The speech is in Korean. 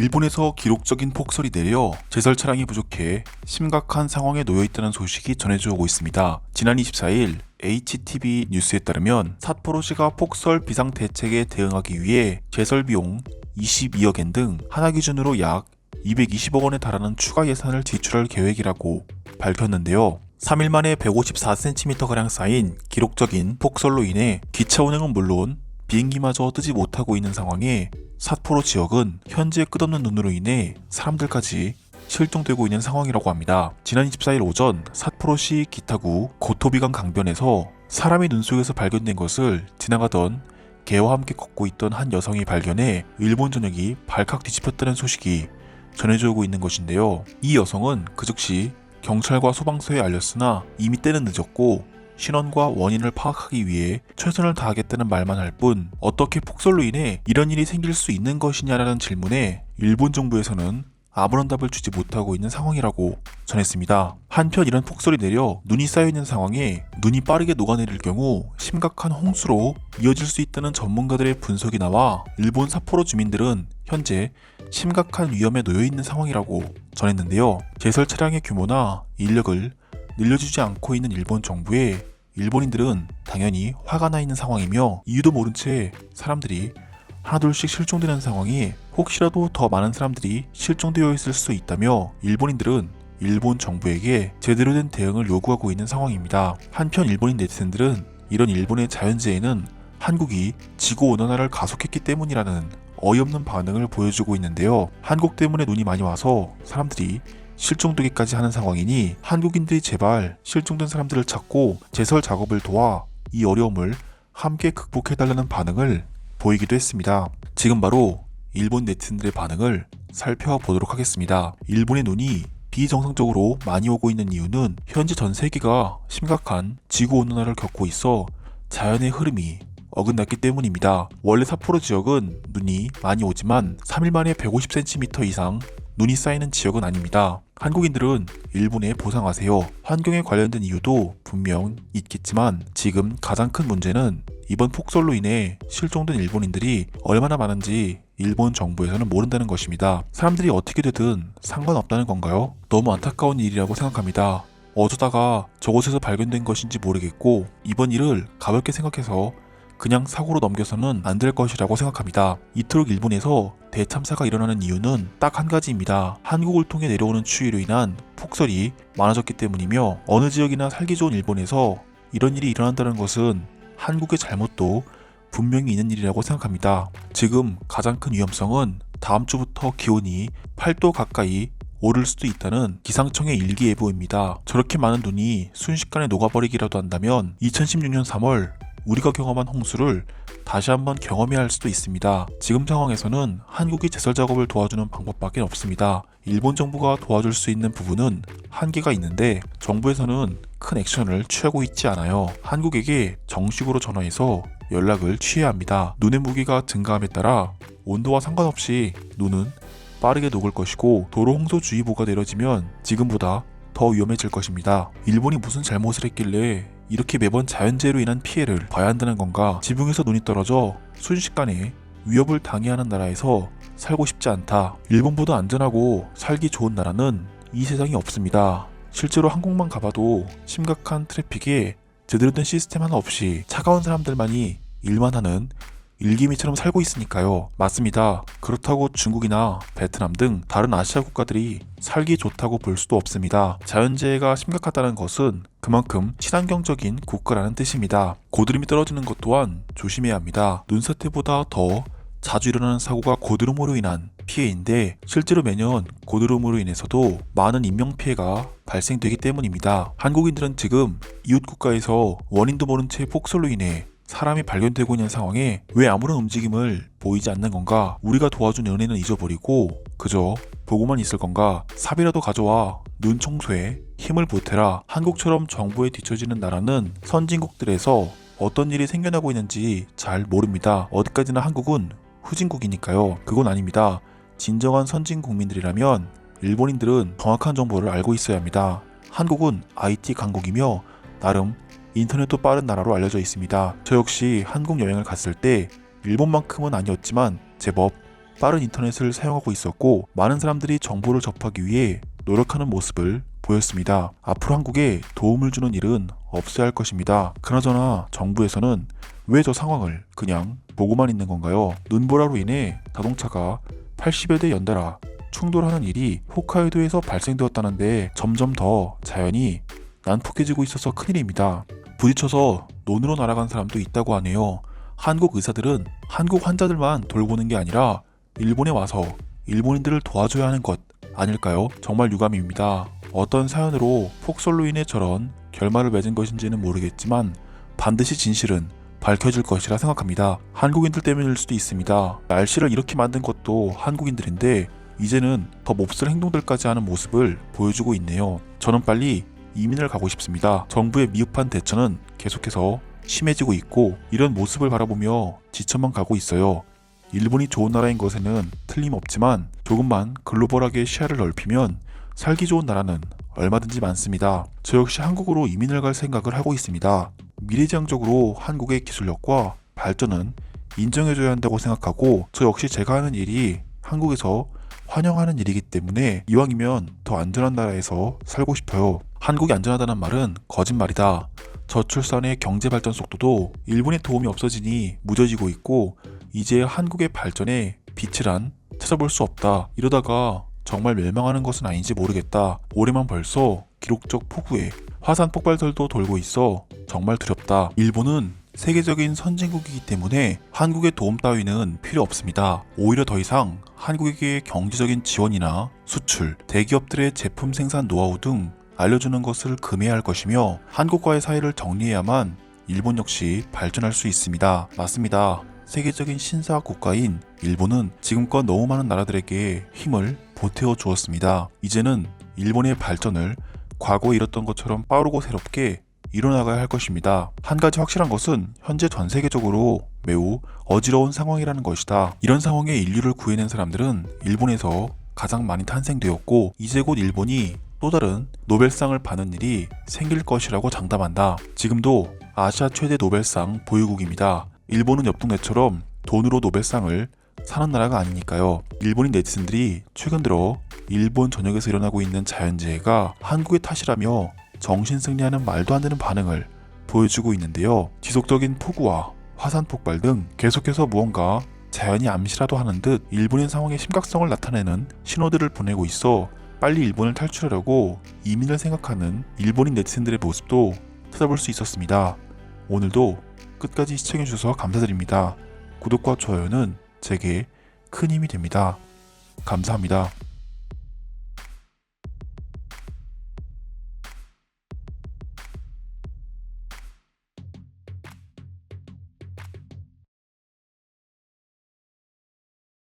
일본에서 기록적인 폭설이 내려 제설 차량이 부족해 심각한 상황에 놓여 있다는 소식이 전해져 오고 있습니다. 지난 24일 HTV 뉴스에 따르면 삿포로시가 폭설 비상 대책에 대응하기 위해 제설 비용 22억엔 등 하나 기준으로 약 220억 원에 달하는 추가 예산을 지출할 계획이라고 밝혔는데요. 3일 만에 154cm가량 쌓인 기록적인 폭설로 인해 기차 운행은 물론 비행기마저 뜨지 못하고 있는 상황에 삿포로 지역은 현재 끝없는 눈으로 인해 사람들까지 실종되고 있는 상황이라고 합니다. 지난 24일 오전 삿포로시 기타구 고토비강 강변에서 사람이 눈 속에서 발견된 것을 지나가던 개와 함께 걷고 있던 한 여성이 발견해 일본 전역이 발칵 뒤집혔다는 소식이 전해져 오고 있는 것인데요. 이 여성은 그 즉시 경찰과 소방서에 알렸으나 이미 때는 늦었고 신원과 원인을 파악하기 위해 최선을 다하겠다는 말만 할 뿐 어떻게 폭설로 인해 이런 일이 생길 수 있는 것이냐라는 질문에 일본 정부에서는 아무런 답을 주지 못하고 있는 상황이라고 전했습니다. 한편 이런 폭설이 내려 눈이 쌓여있는 상황에 눈이 빠르게 녹아내릴 경우 심각한 홍수로 이어질 수 있다는 전문가들의 분석이 나와 일본 삿포로 주민들은 현재 심각한 위험에 놓여있는 상황이라고 전했는데요. 제설 차량의 규모나 인력을 늘려주지 않고 있는 일본 정부에 일본인들은 당연히 화가 나 있는 상황이며 이유도 모른 채 사람들이 하나둘씩 실종되는 상황이 혹시라도 더 많은 사람들이 실종되어 있을 수 있다며 일본인들은 일본 정부에게 제대로 된 대응을 요구하고 있는 상황입니다. 한편 일본인 네티즌들은 이런 일본의 자연재해는 한국이 지구온난화를 가속했기 때문이라는 어이없는 반응을 보여주고 있는데요. 한국 때문에 눈이 많이 와서 사람들이 실종되기까지 하는 상황이니 한국인들이 제발 실종된 사람들을 찾고 제설 작업을 도와 이 어려움을 함께 극복해달라는 반응을 보이기도 했습니다. 지금 바로 일본 네티즌들의 반응을 살펴보도록 하겠습니다. 일본의 눈이 비정상적으로 많이 오고 있는 이유는 현재 전 세계가 심각한 지구온난화를 겪고 있어 자연의 흐름이 어긋났기 때문입니다. 원래 삿포로 지역은 눈이 많이 오지만 3일 만에 150cm 이상 눈이 쌓이는 지역은 아닙니다. 한국인들은 일본에 보상하세요. 환경에 관련된 이유도 분명 있겠지만 지금 가장 큰 문제는 이번 폭설로 인해 실종된 일본인들이 얼마나 많은지 일본 정부에서는 모른다는 것입니다. 사람들이 어떻게 되든 상관없다는 건가요? 너무 안타까운 일이라고 생각합니다. 어쩌다가 저곳에서 발견된 것인지 모르겠고 이번 일을 가볍게 생각해서 그냥 사고로 넘겨서는 안 될 것이라고 생각합니다. 이토록 일본에서 대참사가 일어나는 이유는 딱 한 가지입니다. 한국을 통해 내려오는 추위로 인한 폭설이 많아졌기 때문이며 어느 지역이나 살기 좋은 일본에서 이런 일이 일어난다는 것은 한국의 잘못도 분명히 있는 일이라고 생각합니다. 지금 가장 큰 위험성은 다음 주부터 기온이 8도 가까이 오를 수도 있다는 기상청의 일기예보입니다. 저렇게 많은 눈이 순식간에 녹아버리기라도 한다면 2016년 3월 우리가 경험한 홍수를 다시 한번 경험해야 할 수도 있습니다. 지금 상황에서는 한국이 제설 작업을 도와주는 방법밖에 없습니다. 일본 정부가 도와줄 수 있는 부분은 한계가 있는데 정부에서는 큰 액션을 취하고 있지 않아요. 한국에게 정식으로 전화해서 연락을 취해야 합니다. 눈의 무게가 증가함에 따라 온도와 상관없이 눈은 빠르게 녹을 것이고 도로 홍수주의보가 내려지면 지금보다 더 위험해질 것입니다. 일본이 무슨 잘못을 했길래 이렇게 매번 자연재해로 인한 피해를 봐야 한다는 건가? 지붕에서 눈이 떨어져 순식간에 위협을 당해야 하는 나라에서 살고 싶지 않다. 일본보다 안전하고 살기 좋은 나라는 이 세상에 없습니다. 실제로 한국만 가봐도 심각한 트래픽에 제대로 된 시스템 하나 없이 차가운 사람들만이 일만 하는 일개미처럼 살고 있으니까요. 맞습니다. 그렇다고 중국이나 베트남 등 다른 아시아 국가들이 살기 좋다고 볼 수도 없습니다. 자연재해가 심각하다는 것은 그만큼 친환경적인 국가라는 뜻입니다. 고드름이 떨어지는 것 또한 조심해야 합니다. 눈사태보다 더 자주 일어나는 사고가 고드름으로 인한 피해인데 실제로 매년 고드름으로 인해서도 많은 인명피해가 발생되기 때문입니다. 한국인들은 지금 이웃 국가에서 원인도 모른 채 폭설로 인해 사람이 발견되고 있는 상황에 왜 아무런 움직임을 보이지 않는 건가? 우리가 도와준 연애는 잊어버리고 그저 보고만 있을 건가? 삽이라도 가져와 눈 청소에 힘을 보태라. 한국처럼 정부에 뒤처지는 나라는 선진국들에서 어떤 일이 생겨나고 있는지 잘 모릅니다. 어디까지나 한국은 후진국이니까요. 그건 아닙니다. 진정한 선진국민들이라면 일본인들은 정확한 정보를 알고 있어야 합니다. 한국은 IT 강국이며 나름 인터넷도 빠른 나라로 알려져 있습니다. 저 역시 한국 여행을 갔을 때 일본만큼은 아니었지만 제법 빠른 인터넷을 사용하고 있었고 많은 사람들이 정보를 접하기 위해 노력하는 모습을 보였습니다. 앞으로 한국에 도움을 주는 일은 없어야 할 것입니다. 그나저나 정부에서는 왜 저 상황을 그냥 보고만 있는 건가요? 눈보라로 인해 자동차가 80여 대 연달아 충돌하는 일이 홋카이도에서 발생되었다는데 점점 더 자연이 난폭해지고 있어서 큰일입니다. 부딪혀서 논으로 날아간 사람도 있다고 하네요. 한국 의사들은 한국 환자들만 돌보는 게 아니라 일본에 와서 일본인들을 도와줘야 하는 것 아닐까요? 정말 유감입니다. 어떤 사연으로 폭설로 인해 저런 결말을 맺은 것인지는 모르겠지만 반드시 진실은 밝혀질 것이라 생각합니다. 한국인들 때문일 수도 있습니다. 날씨를 이렇게 만든 것도 한국인들인데 이제는 더 몹쓸 행동들까지 하는 모습을 보여주고 있네요. 저는 빨리 이민을 가고 싶습니다. 정부의 미흡한 대처는 계속해서 심해지고 있고 이런 모습을 바라보며 지쳐만 가고 있어요. 일본이 좋은 나라인 것에는 틀림없지만 조금만 글로벌하게 시야를 넓히면 살기 좋은 나라는 얼마든지 많습니다. 저 역시 한국으로 이민을 갈 생각을 하고 있습니다. 미래지향적으로 한국의 기술력과 발전은 인정해줘야 한다고 생각하고 저 역시 제가 하는 일이 한국에서 환영하는 일이기 때문에 이왕이면 더 안전한 나라에서 살고 싶어요. 한국이 안전하다는 말은 거짓말이다. 저출산의 경제 발전 속도도 일본의 도움이 없어지니 무뎌지고 있고 이제 한국의 발전에 빛이란 찾아볼 수 없다. 이러다가 정말 멸망하는 것은 아닌지 모르겠다. 올해만 벌써 기록적 폭우에 화산 폭발설도 돌고 있어 정말 두렵다. 일본은 세계적인 선진국이기 때문에 한국의 도움 따위는 필요 없습니다. 오히려 더 이상 한국에게 경제적인 지원이나 수출, 대기업들의 제품 생산 노하우 등 알려주는 것을 금해야 할 것이며 한국과의 사이를 정리해야만 일본 역시 발전할 수 있습니다. 맞습니다. 세계적인 신사학 국가인 일본은 지금껏 너무 많은 나라들에게 힘을 보태어 주었습니다. 이제는 일본의 발전을 과거에 이뤘던 것처럼 빠르고 새롭게 이뤄나가야 할 것입니다. 한 가지 확실한 것은 현재 전 세계적으로 매우 어지러운 상황이라는 것이다. 이런 상황에 인류를 구해낸 사람들은 일본에서 가장 많이 탄생되었고 이제 곧 일본이 또 다른 노벨상을 받는 일이 생길 것이라고 장담한다. 지금도 아시아 최대 노벨상 보유국입니다. 일본은 옆 동네처럼 돈으로 노벨상을 사는 나라가 아니니까요. 일본인 네티즌들이 최근 들어 일본 전역에서 일어나고 있는 자연재해가 한국의 탓이라며 정신승리하는 말도 안 되는 반응을 보여주고 있는데요. 지속적인 폭우와 화산 폭발 등 계속해서 무언가 자연이 암시라도 하는 듯 일본의 상황의 심각성을 나타내는 신호들을 보내고 있어 빨리 일본을 탈출하려고 이민을 생각하는 일본인 네티즌들의 모습도 찾아볼 수 있었습니다. 오늘도 끝까지 시청해주셔서 감사드립니다. 구독과 좋아요는 제게 큰 힘이 됩니다. 감사합니다.